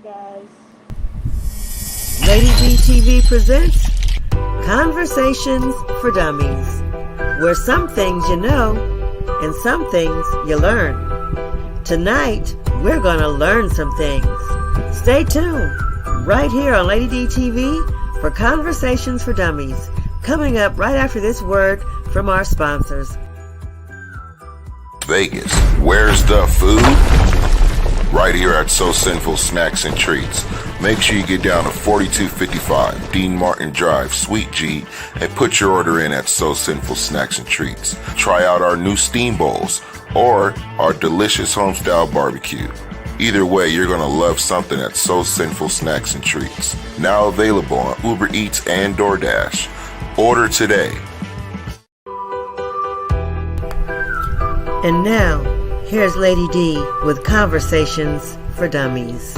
guys. Lady D TV presents Conversations for Dummies, where some things you know and some things you learn. Tonight, we're going to learn some things. Stay tuned right here on Lady D TV for Conversations for Dummies, coming up right after this word from our sponsors. Vegas, where's the food? Right here at So Sinful Snacks and Treats. Make sure you get down to 4255 Dean Martin Drive, Suite G, and put your order in at So Sinful Snacks and Treats. Try out our new steam bowls or our delicious homestyle barbecue. Either way, you're going to love something at So Sinful Snacks and Treats. Now available on Uber Eats and DoorDash. Order today. And now, here's Lady D with Conversations for Dummies.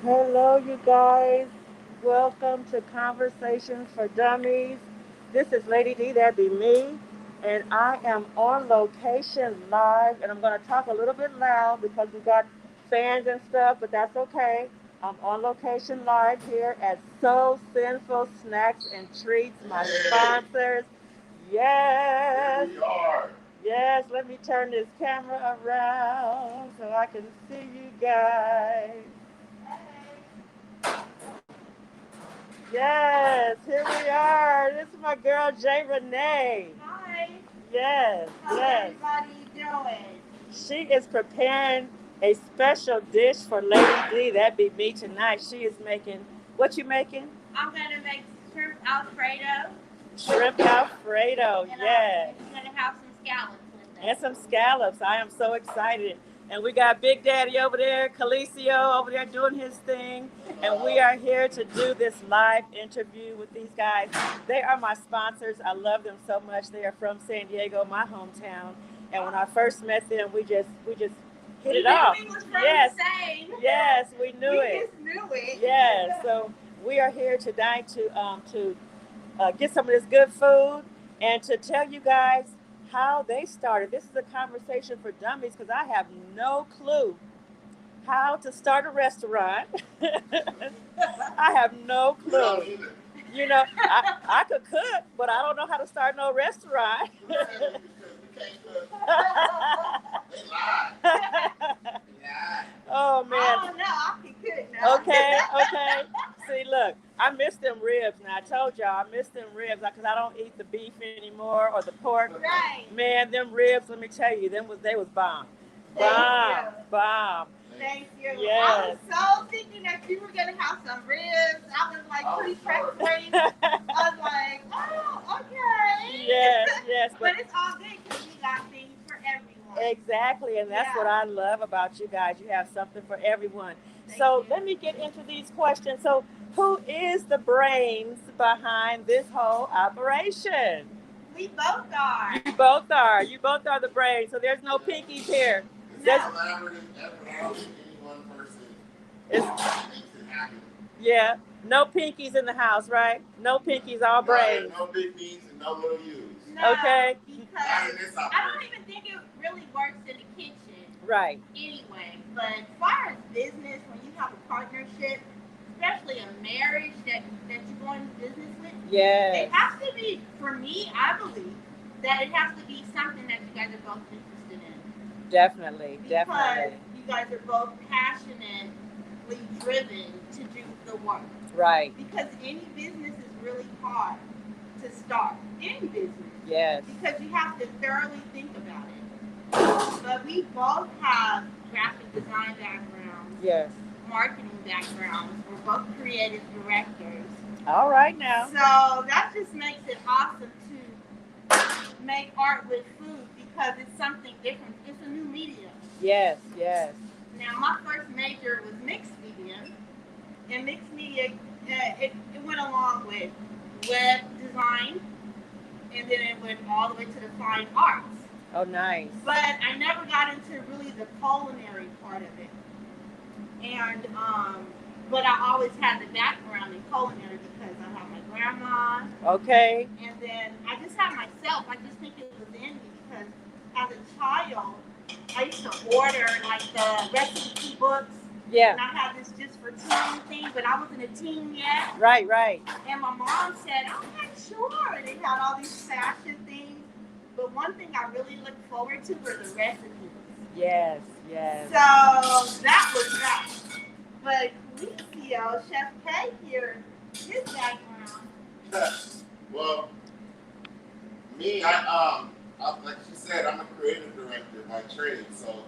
Hello, you guys. Welcome to Conversations for Dummies. This is Lady D, that be me, and I am on location live, and I'm going to talk a little bit loud because we got fans and stuff, but that's okay. I'm on location live here at So Sinful Snacks and Treats, my sponsors. Yes. Here we are. Yes, let me turn this camera around so I can see you guys. Yes, here we are. This is my girl, J. Renee. Hi. Yes, How's yes. everybody doing? She is preparing a special dish for Lady D. That be me tonight. She is making, what you making? I'm gonna make shrimp Alfredo. Shrimp Alfredo, And yes. I'm gonna have some scallops with it. And some scallops. I am so excited. And we got Big Daddy over there, Calicio over there doing his thing. And we are here to do this live interview with these guys. They are my sponsors. I love them so much. They are from San Diego, my hometown. And when I first met them, we just hit it off. We was from Yes. the same. Yes, we knew We it. just knew it. Yes, so we are here tonight to get some of this good food and to tell you guys how they started. This is a conversation for dummies because I have no clue how to start a restaurant. I have no clue. You know, I could cook, but I don't know how to start no restaurant. Oh man. I don't know. I can cook now. Okay. See, look, I miss them ribs. Now I told y'all I miss them ribs because I don't eat the beef anymore or the pork. Right. Man, them ribs. Let me tell you, they was bomb. Bomb. Thank you. Yes. I was so thinking that you were gonna have some ribs. I was like pretty preparing. I was like, oh, okay. Yes. But it's all good because we got things for everyone. Exactly, and that's what I love about you guys. You have something for everyone. Thank So you. let me get into these questions. So who is the brains behind this whole operation? We both are. You both are. You both are the brains. So there's no pinkies here. Yeah, no pinkies in the house, right? No pinkies, all brains. No big B's and no little U's. No, Okay. Because Not in this I don't even think it really works in the kitchen Right. anyway. But as far as business, when you have a partnership, especially a marriage that you're going to business with, Yes. it has to be, for me, I believe, that it has to be something that you guys are both interested in. Definitely. Because you guys are both passionately driven to do the work. Right. Because any business is really hard to start. Any business. Yes. Because you have to thoroughly think about it. But we both have graphic design backgrounds, Yes. marketing backgrounds. We're both creative directors. All right now. So that just makes it awesome to make art with food because it's something different. It's a new medium. Yes. Now, my first major was mixed media. And mixed media, it went along with web design, and then it went all the way to the fine arts. Oh, nice. But I never got into really the culinary part of it. And, but I always had the background in culinary because I have my grandma. Okay. And then that myself. I just think it was in me because as a child, I used to order like the recipe books. Yeah. And I had this just for teen thing, but I wasn't a teen yet. Right, right. And my mom said, okay, sure. They had all these fashion things. But one thing I really looked forward to were the recipes. Yes, yes. So that was that. But Felicio, Chef K here, his background. Well, me, I like she said, I'm a creative director by trade. So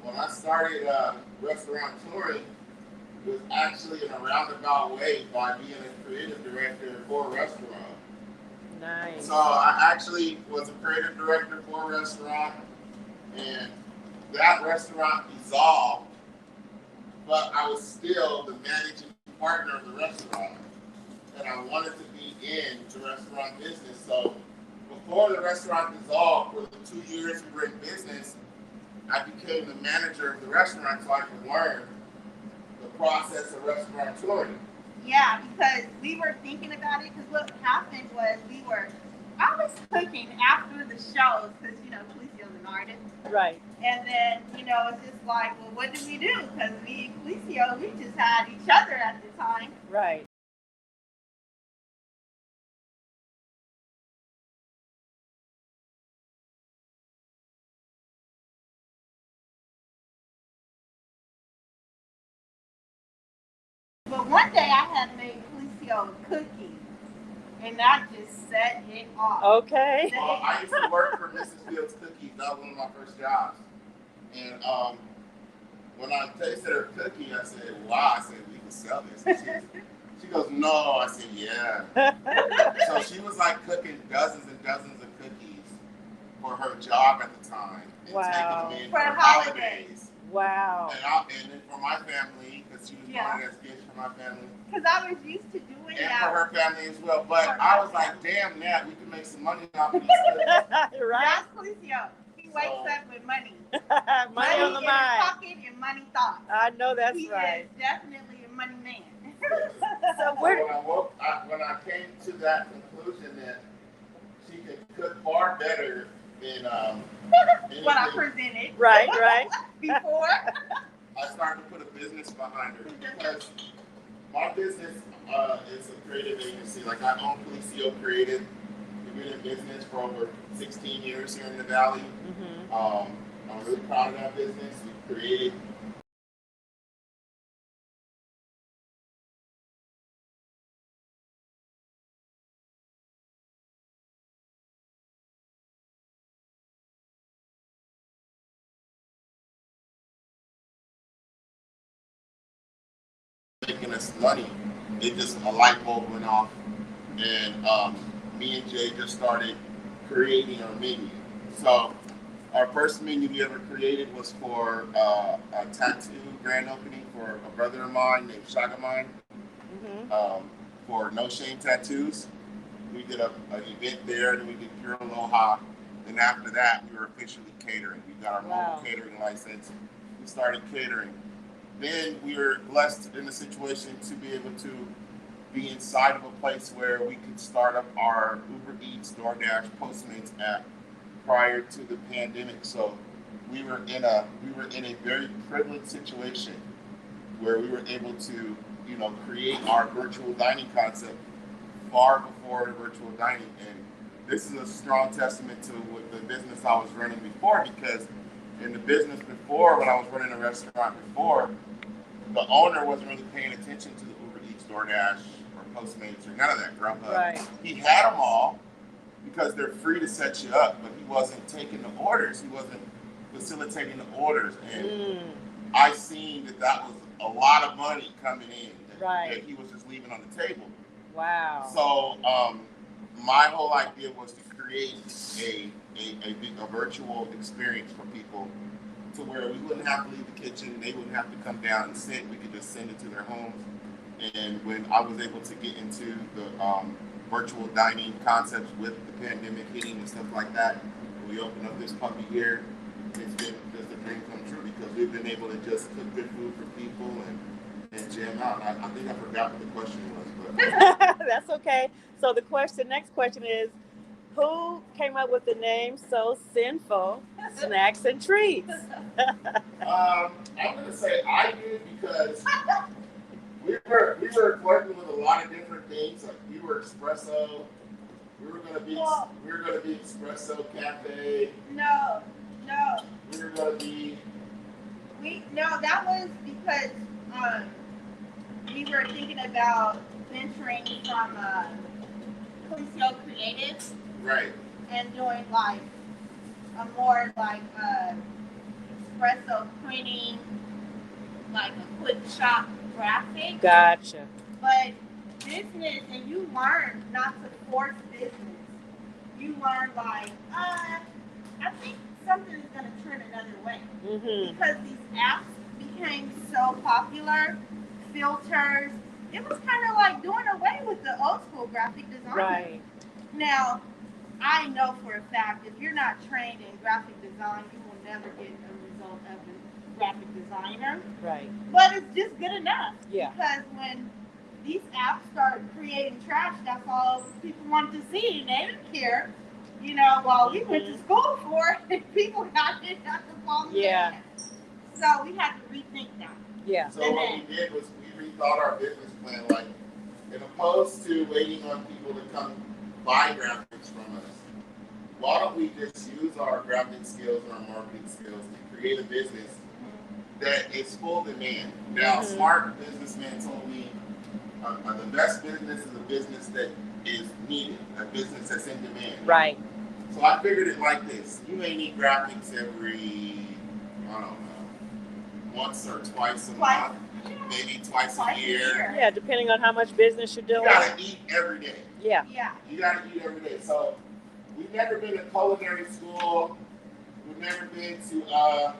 when I started restaurant touring, it was actually in a roundabout way by being a creative director for a restaurant. Nice. So I actually was a creative director for a restaurant, and that restaurant dissolved, but I was still the managing partner of the restaurant, and I wanted to be in the restaurant business. So before the restaurant dissolved, for the 2 years we were in business, I became the manager of the restaurant so I could learn the process of restaurateuring. Yeah, because we were thinking about it, because what happened was I was cooking after the shows, because, Felicio's an artist. Right. And then, it's just like, well, what do we do? Because me and Felicio, we just had each other at the time. Right. But one day I had made Felicio cookies, and that just set it off. Okay. Well, I used to work for Mrs. Fields Cookies. That was one of my first jobs. And when I tasted her cookie, I said, wow, I said, we can sell this. She goes, no. I said, yeah. So she was like cooking dozens and dozens of cookies for her job at the time. And Wow. taking them in For for holidays. Wow. And then for my family, because she was doing it as gifts for my family. Because I was used to doing And that. for her family as well. But I was like, damn, Nat, we can make some money off of these cookies. Right. That's Felicio. He wakes up with money. Money on the in his mind. pocket and money thoughts. I know that's He right. is definitely a money man. So When I came to that conclusion that she could cook far better than what I anything, presented. Right, right. Before. I started to put a business behind her because my business is a creative agency. Like I own Felicio Creative. We've been in business for over 16 years here in the Valley. Mm-hmm. I'm really proud of that business. We created making us money. It just a light bulb went off, and me and Jay just started creating our menu. So our first menu we ever created was for a tattoo grand opening for a brother of mine named Shagamine, for No Shame Tattoos. We did an event there, then we did Pure Aloha. Then after that, we were officially catering. We got our mobile catering license. We started catering. Then we were blessed in a situation to be able to be inside of a place where we could start up our Uber Eats, DoorDash, Postmates app prior to the pandemic. So we were in a very privileged situation where we were able to, create our virtual dining concept far before the virtual dining. And this is a strong testament to what the business I was running before, because in the business before, when I was running a restaurant before, the owner wasn't really paying attention to the Uber Eats, DoorDash, or Postmates, or none of that Grubhub. Right. He had them all because they're free to set you up, but he wasn't taking the orders. He wasn't facilitating the orders. And I seen that was a lot of money coming in that he was just leaving on the table. Wow. So my whole idea was to create a virtual experience for people to where we wouldn't have to leave the kitchen, they wouldn't have to come down and sit, we could just send it to their homes. And when I was able to get into the virtual dining concepts with the pandemic hitting and stuff like that, we opened up this puppy here, it's been just a dream come true because we've been able to just cook good food for people and jam out. I think I forgot what the question was, but That's okay. So the next question is, Who came up with the name So Sinful Snacks and Treats? I'm gonna say I did because we were working with a lot of different things. Like we were espresso. We were gonna be espresso cafe. No. We were gonna be. That was because we were thinking about venturing from Kunstio Creative. Right. And doing like a more like espresso printing, like a quick shop graphic. Gotcha. But business, and you learn not to force business. You learn like, I think something is going to turn another way. Mm-hmm. Because these apps became so popular, filters, it was kind of like doing away with the old school graphic design. Right. Now, I know for a fact if you're not trained in graphic design, you will never get a result of a graphic designer. Right. But it's just good enough. Yeah. Because when these apps started creating trash, that's all people wanted to see, and they didn't care. You know, while we went to school for it, people got it at the bottom. Yeah. So we had to rethink that. Yeah. So what we did was we rethought our business plan. Like, in opposed to waiting on people to come buy graphics from us, why don't we just use our graphic skills and our marketing skills to create a business that is full demand? Now, smart businessmen told me the best business is a business that is needed, a business that's in demand. Right. So I figured it like this. You may need graphics every, I don't know, once or twice a month, maybe twice a year. Yeah, depending on how much business you're doing. You gotta eat every day. Yeah. You gotta eat every day. So we've never been to culinary school. We've never been to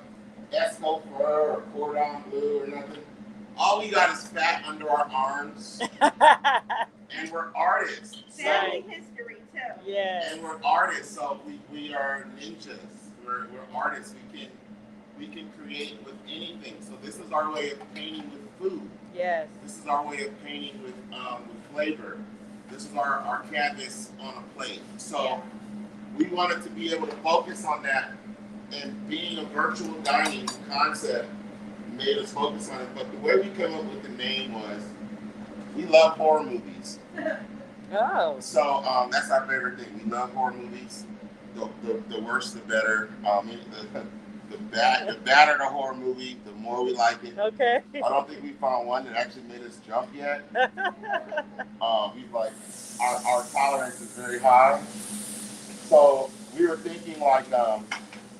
Esco Fur or Cordon Bleu or nothing. All we got is fat under our arms. And we're artists. Family history too. Yes. And we're artists, so we are ninjas. We're artists. We can create with anything. So this is our way of painting with food. Yes. This is our way of painting with flavor. This is our canvas on a plate. So we wanted to be able to focus on that, and being a virtual dining concept made us focus on it. But the way we came up with the name was, we love horror movies. Oh. So that's our favorite thing. We love horror movies. The worse, the better. The badder the horror movie, the more we like it. Okay. I don't think we found one that actually made us jump yet. We've like our tolerance is very high. So we were thinking like,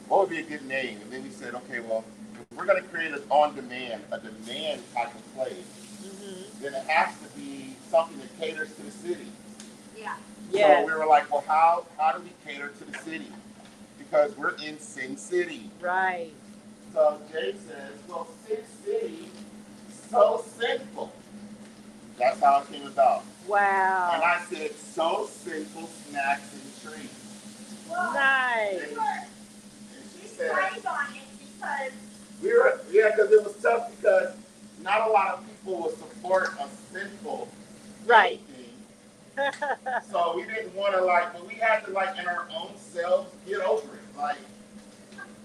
what would be a good name? And then we said, okay, well, if we're going to create an on-demand, a demand type of place, then it has to be something that caters to the city. Yeah. Yes. So we were like, well, how do we cater to the city? Because we're in Sin City. Right. So Jay says, well, Sin City, so sinful. That's how it came about. Wow. And I said, so sinful snacks and treats. Well, Nice. And she said, priced on it because because it was tough because not a lot of people would support a sinful Right. anything. So we didn't want to but we had to in our own selves get over it.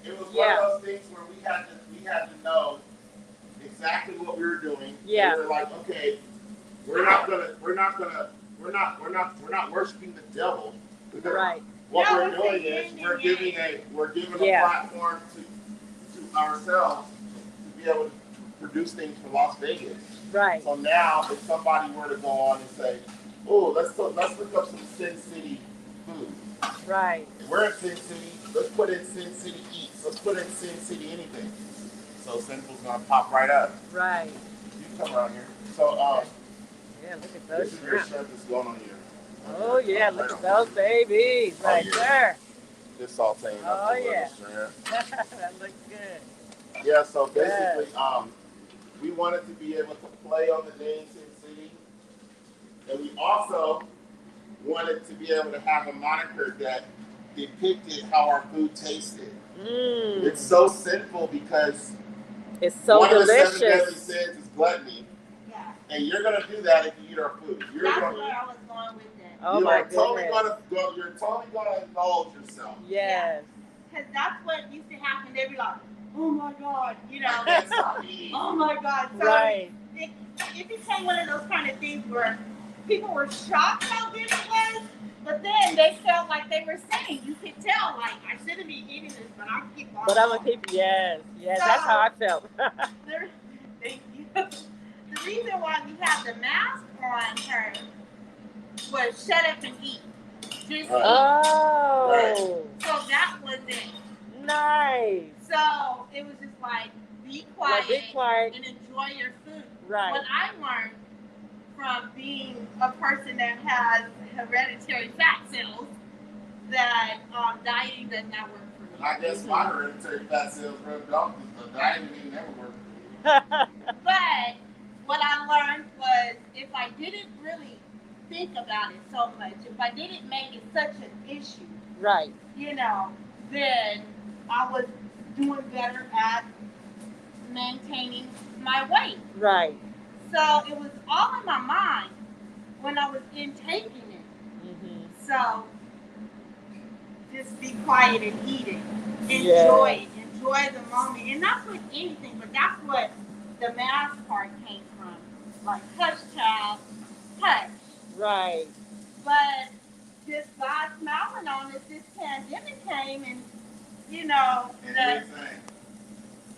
It was one of those things where we had to know exactly what we were doing. Yeah. We were like, okay, we're not worshiping the devil. Right. What No, we're doing is we're giving a platform to ourselves to be able to produce things for Las Vegas. Right. So now, if somebody were to go on and say, "Oh, let's look up some Sin City food," Right. and we're in Sin City, let's put in Sin City Eats. Let's put in Sin City anything. So Sinful's gonna pop right up. Right. You can come around here. So Yeah, look at this those is your shrimp. shrimp that's going on here. Oh yeah, look at those babies Oh, right yeah. there. Just sauteing up Oh, the little yeah. shrimp. That looks good. Yeah, so basically, we wanted to be able to play on the name Sin City, and we also wanted to be able to have a moniker that depicted how our food tasted. It's so sinful because It's so one delicious. of the 7 deadly sins is gluttony, and you're going to do that if you eat our food. that's where I was going with it. Oh you my are totally goodness. you're totally gonna indulge yourself. Yes. Because that's what used to happen. They'd be like, oh my God, you know. That's not me. Oh my God. So Right. it became one of those kind of things where people were shocked how good it was, but then they felt like they were saying, you could tell, like, I shouldn't be eating this, but I'm keep on. But I'm gonna keep. Yes. Yes. So, That's how I felt. Thank you. The reason why we had the mask on her was shut up and eat. Just eat. Oh. Right. So that was it. Nice. So it was just like, be quiet, Be quiet. and enjoy your food. Right. What I learned from being a person that has hereditary fat cells, that dieting does not work for me. I guess my hereditary fat cells rubbed off, but dieting ain't never worked for me. But what I learned was, if I didn't really think about it so much, if I didn't make it such an issue, Right. you know, then I was doing better at maintaining my weight. Right. So it was all in my mind when I was intaking it. Mm-hmm. So just be quiet and eat it. Yeah. Enjoy it. Enjoy the moment. And not with anything, but that's what the mask part came from. Like, hush, child, hush. Right. But just God smiling on us, this pandemic came, and you know,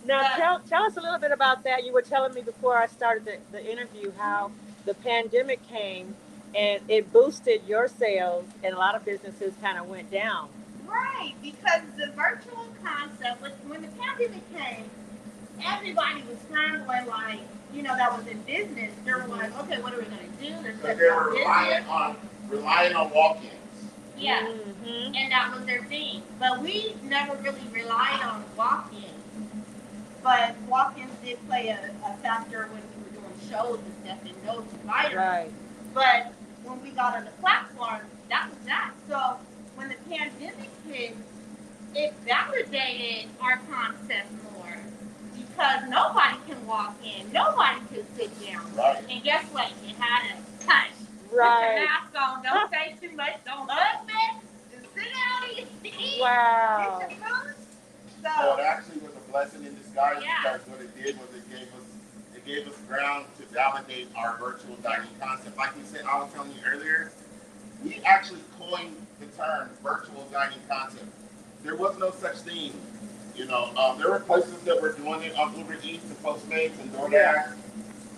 Now tell us a little bit about that. You were telling me before I started the interview how the pandemic came and it boosted your sales, and a lot of businesses kind of went down. right, because the virtual concept, when the pandemic came, everybody was scrambling, like, you know, that was in business. They were like, okay, what are we going to do? But they were relying on walk-ins. Yeah, Mm-hmm. and that was their thing. But we never really relied on walk-ins. But walk-ins did play a factor when we were doing shows and stuff and those providers. Right. But when we got on the platform, that was that. So when the pandemic hit, it validated our concept more, because nobody can walk in, nobody can sit down. Right. And guess what? You had to touch. Right. Put your mask on. Don't say too much. Don't hug me. Just sit down and eat. Wow. Get your food. So it actually was a blessing in disguise, Yeah. because what it did was it gave us ground to validate our virtual dining concept. Like you said, I was telling you earlier, we actually coined the term virtual dining concept. There was no such thing. You know, there were places that were doing it on Uber Eats and Postmates and DoorDash,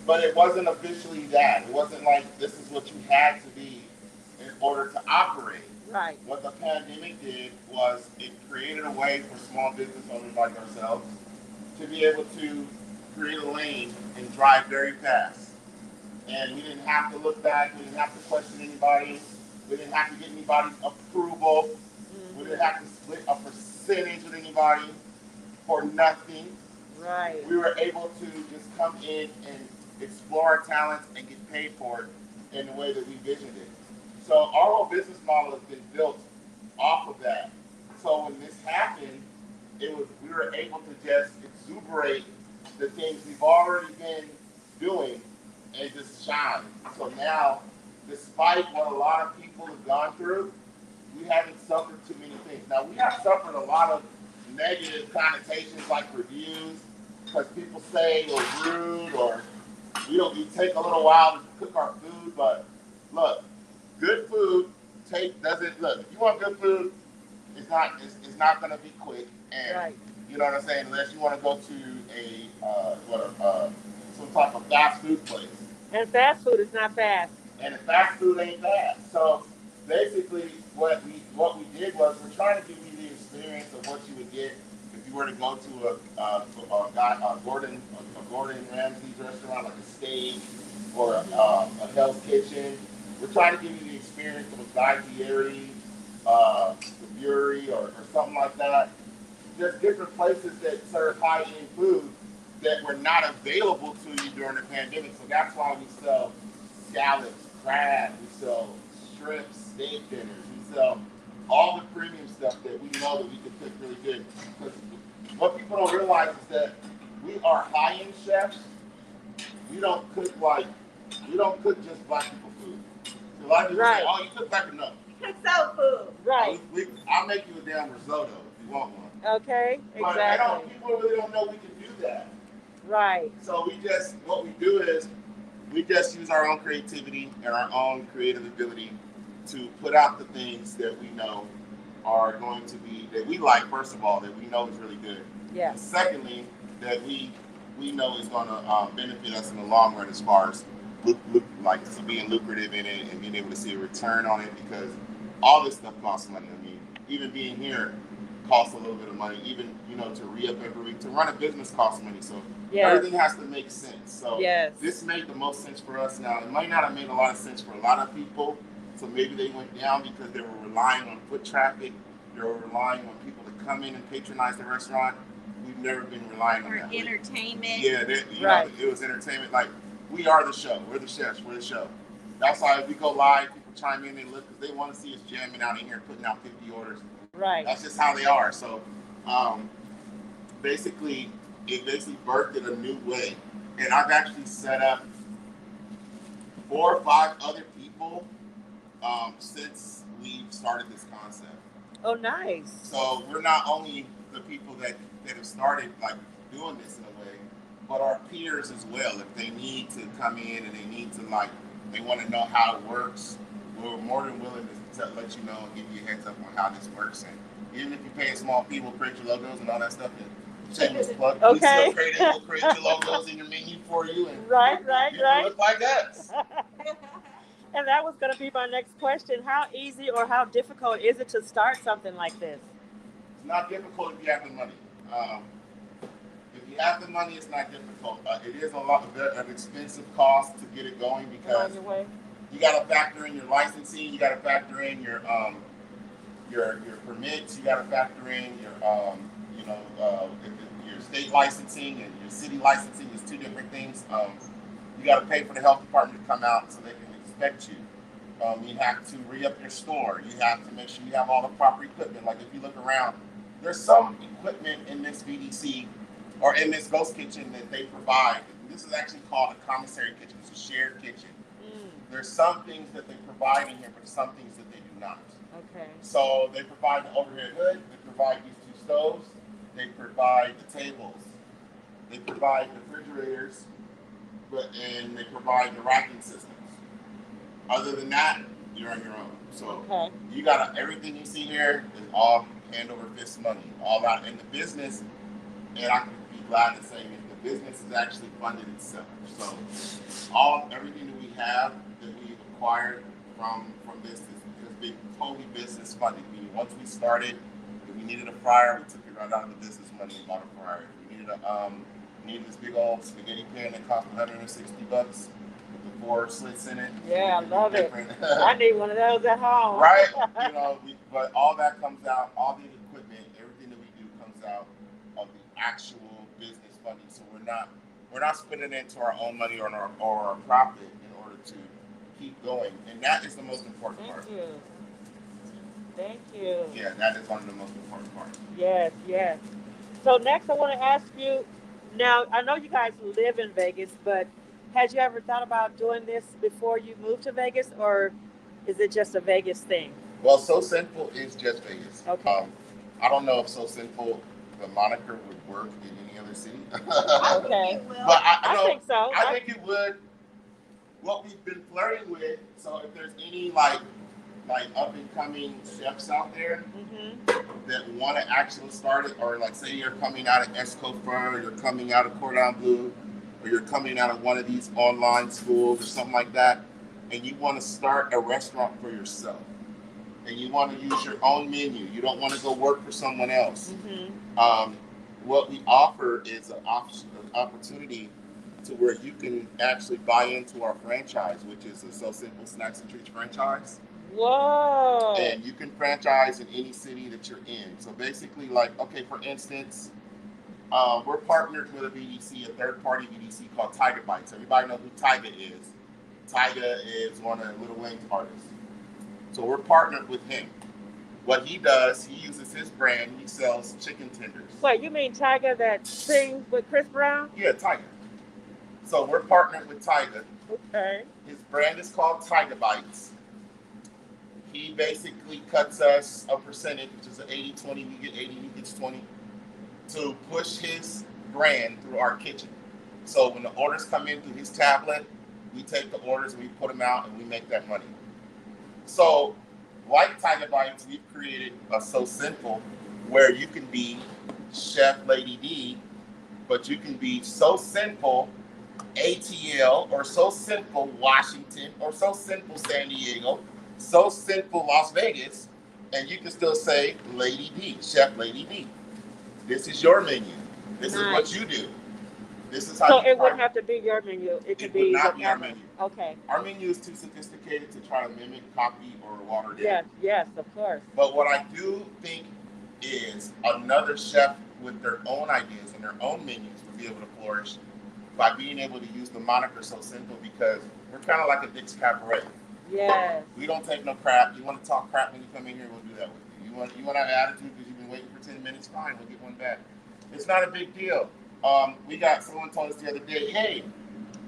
but it wasn't officially that. It wasn't like this is what you had to be in order to operate. Right. What the pandemic did was it created a way for small business owners like ourselves to be able to create a lane and drive very fast. And we didn't have to look back. We didn't have to question anybody. We didn't have to get anybody's approval. Mm-hmm. We didn't have to split a percentage with anybody for nothing. Right. We were able to just come in and explore our talents and get paid for it in the way that we visioned it. So our whole business model has been built off of that. So when this happened, we were able to just exuberate the things we've already been doing and just shine. So now, despite what a lot of people have gone through, we haven't suffered too many things. Now, we have suffered a lot of negative connotations like reviews, because people say we're rude, or we take a little while to cook our food. But look, good food if you want good food, it's not going to be quick. And right. You know what I'm saying? Unless you want to go to some type of fast food place. And fast food is not fast. And fast food ain't fast. So basically, what we did was we're trying to give you the experience of what you would get if you were to go to a Gordon Ramsay's restaurant, like a steak or a Hell's Kitchen. We're trying to give you the experience of a Guy Fieri, the Bury, or something like that. There's different places that serve high-end food that were not available to you during the pandemic. So that's why we sell scallops, crab, we sell shrimp, steak dinners, we sell all the premium stuff that we know that we can cook really good. Because what people don't realize is that we are high-end chefs. We don't cook just black people food. So lot of people Right. say, "Oh, you cook like enough." Soul food. Right. I'll make you a damn risotto if you want one. Okay. But Exactly. people really don't know we can do that. Right. So what we do is we just use our own creativity and our own creative ability to put out the things that we know are going to be, that we like, first of all, that we know is really good. Yeah. And secondly, that we know is going to benefit us in the long run as far as like being lucrative in it and being able to see a return on it, because all this stuff costs money. I mean, even being here costs a little bit of money. Even, to re-up every week, to run a business costs money. So everything has to make sense. So this made the most sense for us. Now, it might not have made a lot of sense for a lot of people. So maybe they went down because they were relying on foot traffic. They were relying on people to come in and patronize the restaurant. We've never been relying on that. Entertainment. Yeah, it was entertainment. Like, we are the show. We're the chefs. We're the show. That's why if we go live, people chime in and look because they want to see us jamming out in here, putting out 50 orders. Right. That's just how they are. So, basically, it birthed in a new way. And I've actually set up 4 or 5 other people since we started this concept. Oh, nice. So we're not only the people that have started like doing this in a way, but our peers as well. If they need to come in and they need to they want to know how it works, we're more than willing to let you know and give you a heads up on how this works. And even if you pay a small fee, we'll create your logos and all that stuff. And shameless plug. Okay. We'll create your logos in your menu for you. And right. Look like us. And that was going to be my next question. How easy or how difficult is it to start something like this? It's not difficult if you have the money. If you have the money, it's not difficult. It is an expensive cost to get it going because you got to factor in your licensing, you got to factor in your permits, you got to factor in your state licensing and your city licensing. Is 2 different things. You got to pay for the health department to come out so they can inspect you. You have to re-up your store. You have to make sure you have all the proper equipment. Like if you look around, there's some equipment in this VDC or in this ghost kitchen that they provide. This is actually called a commissary kitchen. It's a shared kitchen. There's some things that they provide in here, but some things that they do not. Okay. So they provide the overhead hood. They provide these 2 stoves. They provide the tables. They provide the refrigerators, and they provide the racking systems. Other than that, you're on your own. So you got everything you see here is all hand over fist money, all out in the business. And I can be glad to say that the business has actually funded itself. So everything that we have that we've acquired from this has been totally business funded. Meaning once we started, if we needed a fryer, we took it right out of the business money and bought a fryer. If we needed this big old spaghetti pan that cost $160 with the 4 slits in it. Yeah, I love it. I need one of those at home. Right? But all that comes out, all the equipment, everything that we do comes out of the actual business funding. So we're not spending it into our own money or our profit in order to keep going. And that is the most important part. Thank you. Yeah, that is one of the most important parts. Yes. So next I want to ask you, now I know you guys live in Vegas, but had you ever thought about doing this before you moved to Vegas, or is it just a Vegas thing? Well, So Sinful is just Vegas. Okay. I don't know if So Sinful, the moniker, would work in any other city. Okay. But I think so. I think it would. What we've been flirting with, so if there's any like up and coming chefs out there that want to actually start it, or like say you're coming out of Escoffer, or you're coming out of Cordon Bleu, or you're coming out of one of these online schools or something like that, and you want to start a restaurant for yourself, and you want to use your own menu, you don't want to go work for someone else. What we offer is an opportunity to where you can actually buy into our franchise, which is a So Sinful Snacks and Treats franchise. Whoa! And you can franchise in any city that you're in. So basically, for instance, we're partnered with a VDC, a third-party VDC called Tiger Bites. Everybody know who Tyga is. Tyga is one of Lil Wayne's artists. So we're partnered with him. What he does, he uses his brand. He sells chicken tenders. Wait, you mean Tyga that sings with Chris Brown? Yeah, Tyga. So we're partnered with Tyga. Okay. His brand is called Tiger Bites. he basically cuts us a percentage, which is an 80-20. We get 80, he gets 20, to push his brand through our kitchen. So when the orders come in through his tablet, we take the orders and we put them out and we make that money. So like Tiger Bites, we've created a So Sinful where you can be Chef Lady D, but you can be So Sinful ATL, or So Sinful Washington, or So Sinful San Diego, So Sinful Las Vegas, and you can still say Lady D, Chef Lady D. This is your menu. This is what you do. This is how. So it wouldn't have to be your menu. It could be not be our menu. Okay. Our menu is too sophisticated to try to mimic, copy, or water it down. Yes, of course. But what I do think is another chef with their own ideas and their own menus would be able to flourish by being able to use the moniker So Sinful, because we're kind of like a Dick's Cabaret. Yes. We don't take no crap. You want to talk crap when you come in here, we'll do that with you. You want to have attitude because you've been waiting for 10 minutes, fine, we'll get one back. It's not a big deal. Someone told us the other day, hey,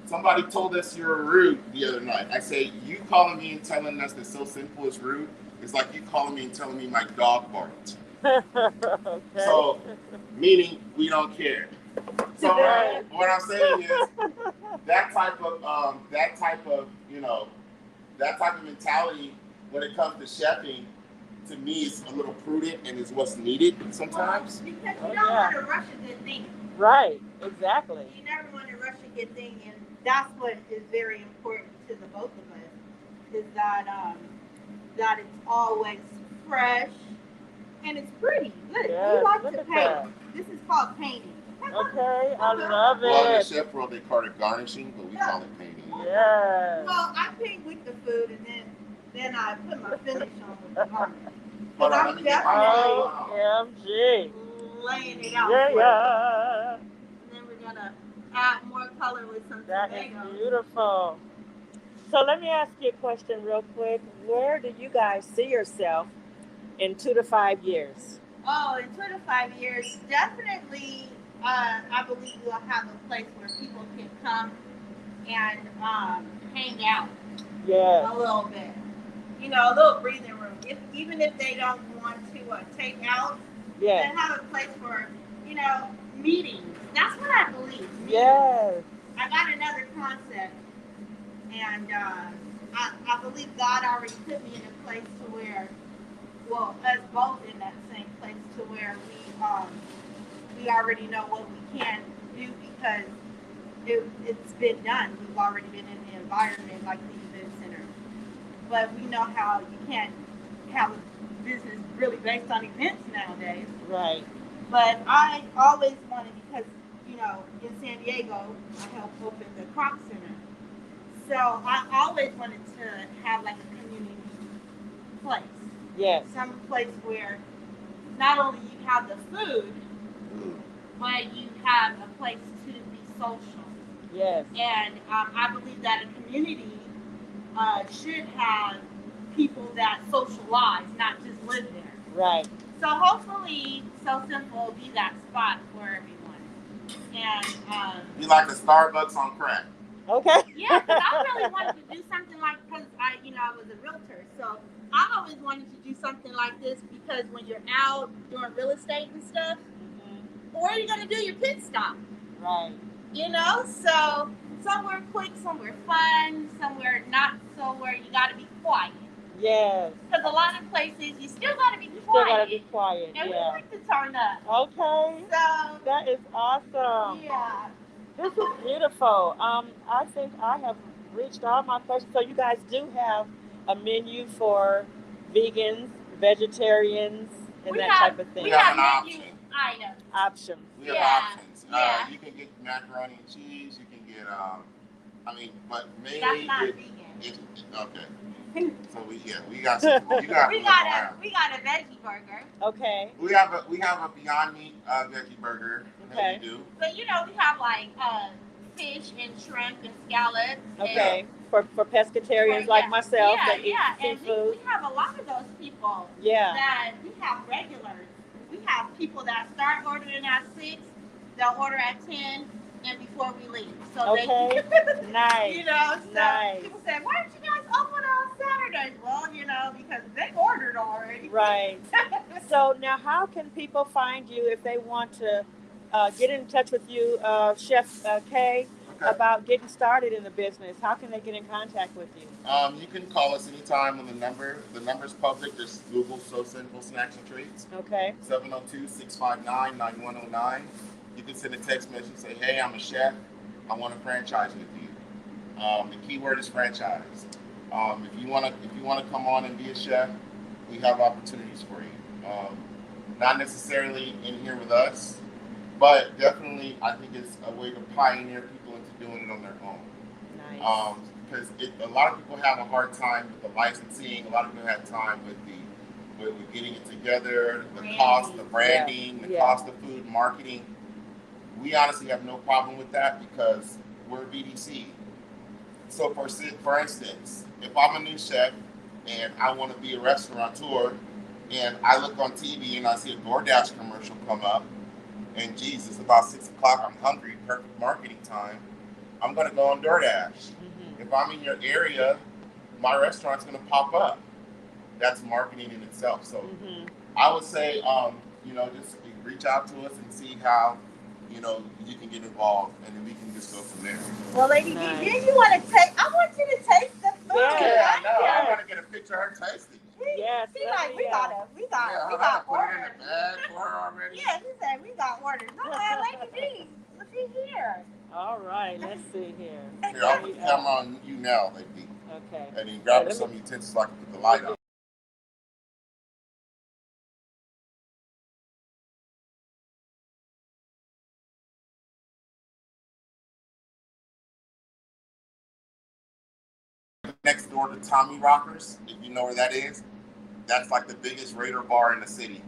somebody told us you were rude the other night. I say, you calling me and telling us that So Sinful is rude is like you calling me and telling me my dog barked. Okay. So, meaning we don't care. So what I'm saying is that type of mentality when it comes to chefing, to me, is a little prudent and is what's needed sometimes. Well, because you don't want to rush a good thing. Right, exactly. You never want to rush a good thing, and that's what is very important to the both of us, is that it's always fresh and it's pretty. Look, Yes, we like look to at paint. that. This is called painting. Okay, I love Well, in the it. chef world, they call it garnishing, but we call it painting. Yes. Well, I paint with the food, and then I put my finish on with the garnish. Hold on, let me get my OMG. Laying it out. Yeah. And then we're gonna add more color with some That is tomatoes. beautiful. So let me ask you a question real quick. Where do you guys see yourself in 2 to 5 years? Oh, in 2 to 5 years, definitely, I believe we'll have a place where people can come and hang out Yes. a little bit. You know, a little breathing room. Even if they don't want to take out, Yes. then have a place for, meetings. That's what I believe. Meetings. Yes. I got another concept, and I believe God already put me in a place to where, well, us both in that same place to where we already know what we can do because it's been done. We've already been in the environment like the event center, but we know how you can't have a business really based on events nowadays. Right. But I always wanted, because, in San Diego, I helped open the Crop Center. So I always wanted to have like a community place. Yes. Some place where not only you have the food, but you have a place to be social. Yes. And I believe that a community should have people that socialize, not just live there. Right. So hopefully, So Sinful will be that spot for everyone. And you like a Starbucks on crack. Okay. yeah, because I really wanted to do something like, because I was a realtor, so I always wanted to do something like this because when you're out doing real estate and stuff, where are you going to do your pit stop? Right. So somewhere quick, somewhere fun, somewhere not so where you got to be quiet. Yes. Because a lot of places you still got to be quiet. Still gotta be quiet. And we Yeah. like to turn up. Okay. So That is awesome. yeah. This is beautiful. I think I have reached all my questions. So you guys do have a menu for vegans, vegetarians, and that type of thing. We have have an menu option. items. Options. We have Yeah. options. Yeah. You can get macaroni and cheese. You can get, but mainly That's not it, vegan. okay. So we got some. You got. we got a veggie burger. Okay. We have a Beyond Meat veggie burger. Okay. That we do. But we have like fish and shrimp and scallops. Okay. For pescatarians like myself that eat and seafood. we have a lot of those people. Yeah. That we have regulars. We have people that start ordering at 6, they'll order at 10, and before we leave. So Okay. they, Nice. so Nice. people say, why aren't you guys open on Saturdays? Well, know because they ordered already. Right. So now, how can people find you if they want to get in touch with you, Chef Kay, about getting started in the business? How can they get in contact with you? You can call us anytime on the number. The number's public. Just Google So Sinful Snacks and Treats. Okay. 702-659-9109. You can send a text message and say, hey, I'm a chef. I want to franchise with you. The key word is franchise. If you want to come on and be a chef, we have opportunities for you. Not necessarily in here with us, but definitely I think it's a way to pioneer people into doing it on their own. Nice. Because a lot of people have a hard time with the licensing. A lot of people have time with getting it together, the cost, the branding, the cost of food, marketing. We honestly have no problem with that because we're BDC. So for instance, if I'm a new chef and I want to be a restaurateur and I look on TV and I see a DoorDash commercial come up and geez, it's about 6 o'clock, I'm hungry, perfect marketing time, I'm going to go on DoorDash. Mm-hmm. If I'm in your area, my restaurant's going to pop up. That's marketing in itself. So I would say, just reach out to us and see how, you can get involved, and then we can just go from there. Well, Lady D, then you want to taste? I want you to taste the food. Yeah, I know. I want to get a picture of her tasting. Yes. She like, we got orders. Put it in the bag for her already. Yeah, she said we got orders. No, Lady D, she's here. All right, let's see here. Here, I'll put the camera on you now, Lady D. Okay. And then grab some utensils so I can put the light on. Next door to Tommy Rockers, if you know where that is. That's like the biggest Raider bar in the city.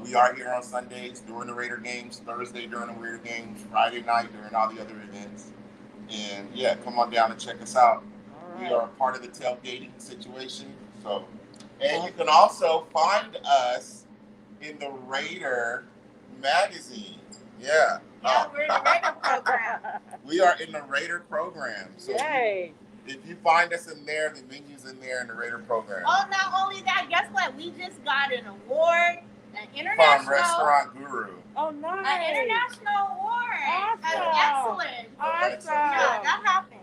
We are here on Sundays during the Raider games, Thursday during the Raider games, Friday night during all the other events. And yeah, come on down and check us out. Right. We are a part of the tailgating situation. And you can also find us in the Raider magazine. Yeah. We're in the Raider program. We are in the Raider program. So yay. If you find us in there, the menu's in there in the Raider program. Oh, not only that, guess what? We just got an award, an international from Restaurant Guru. Oh, nice. An international award. Awesome. Excellent. Awesome. Yeah, that happened.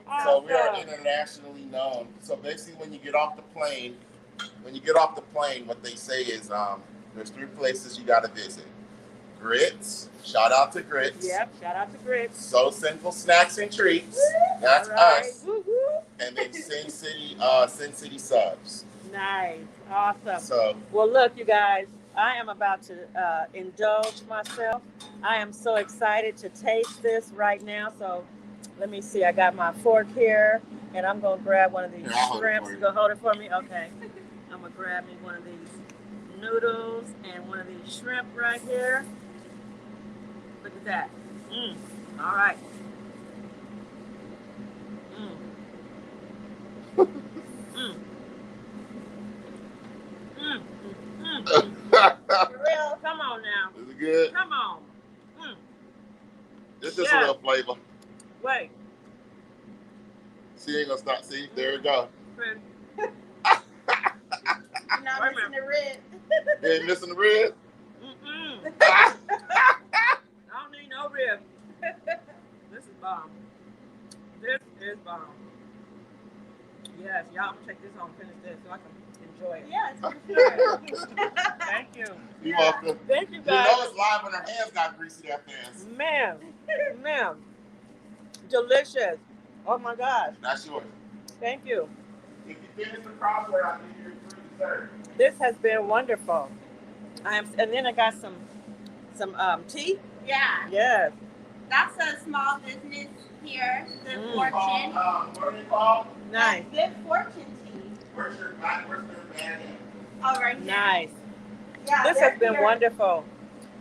Awesome. So we are internationally known. So basically, when you get off the plane, what they say is there's 3 places you got to visit. Grits. Shout out to Grits. Yep, shout out to Grits. So Sinful Snacks and Treats. That's us. Woo-hoo. And then Sin City Subs. Nice. Awesome. So, well, look, you guys, I am about to indulge myself. I am so excited to taste this right now. So let me see. I got my fork here, and I'm going to grab one of these shrimps. You going to hold it for me? Okay. I'm going to grab me one of these noodles and one of these shrimp right here. Look at that. All right. Real. Come on now. Is it good? Come on. It's just a little flavor. Wait. She ain't gonna stop. See, there you go. You're not missing the rib. You ain't missing the rib? I don't need no rib. This is bomb. This is bomb. Yes, y'all, I'm gonna take this home and finish this so I can enjoy it. Yes, for sure. Thank you. You're welcome. Thank you, You guys. know it's live when her hands got greasy that fast. Man. Delicious. Oh my gosh. That's yours. Thank you. If you finish the crossword, I'll give you a free dessert. This has been wonderful. And then I got some tea. Yeah. Yes. That's a small business here, Good Fortune. What are they called? Nice. Good Fortune tea. Where's their band? Oh, right here. Nice. Yeah, this has been wonderful.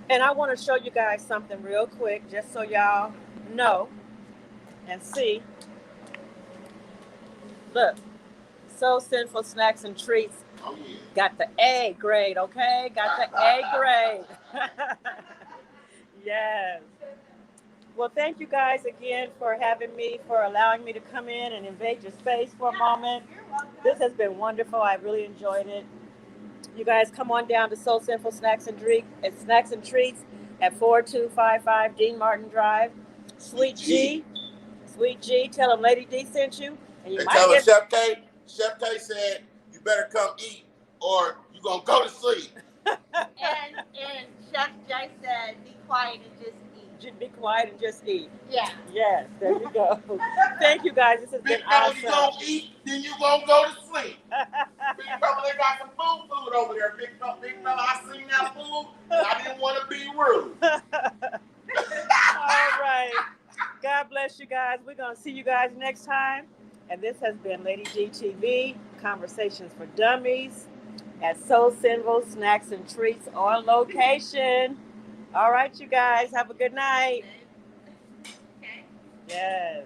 And I want to show you guys something real quick, just so y'all know and see. Look, So Sinful Snacks and Treats. Oh, yeah. Got the A grade, okay? Got the A grade. Yes. Well, thank you guys again for having me, for allowing me to come in and invade your space for a moment. You're welcome. This has been wonderful. I really enjoyed it. You guys come on down to Soul Sinful Snacks and Treats at 4255 Dean Martin Drive. Sweet G. Sweet G. Tell them Lady D sent you. And you They might tell get... Chef K. Chef K said, you better come eat or you going to go to sleep. And Chef Jay said, be quiet and just eat. Be quiet and just eat. Yeah. Yes, there you go. Thank you guys. This has Big been fella, awesome. you going to eat, then you going to go to sleep. Big fella, they got some food over there. Big fella, I seen that food and I didn't want to be rude. All right. God bless you guys. We're going to see you guys next time. And this has been Lady D TV, Conversations for Dummies at Soul Sinful Snacks and Treats on location. All right, you guys. Have a good night. Okay. Yes.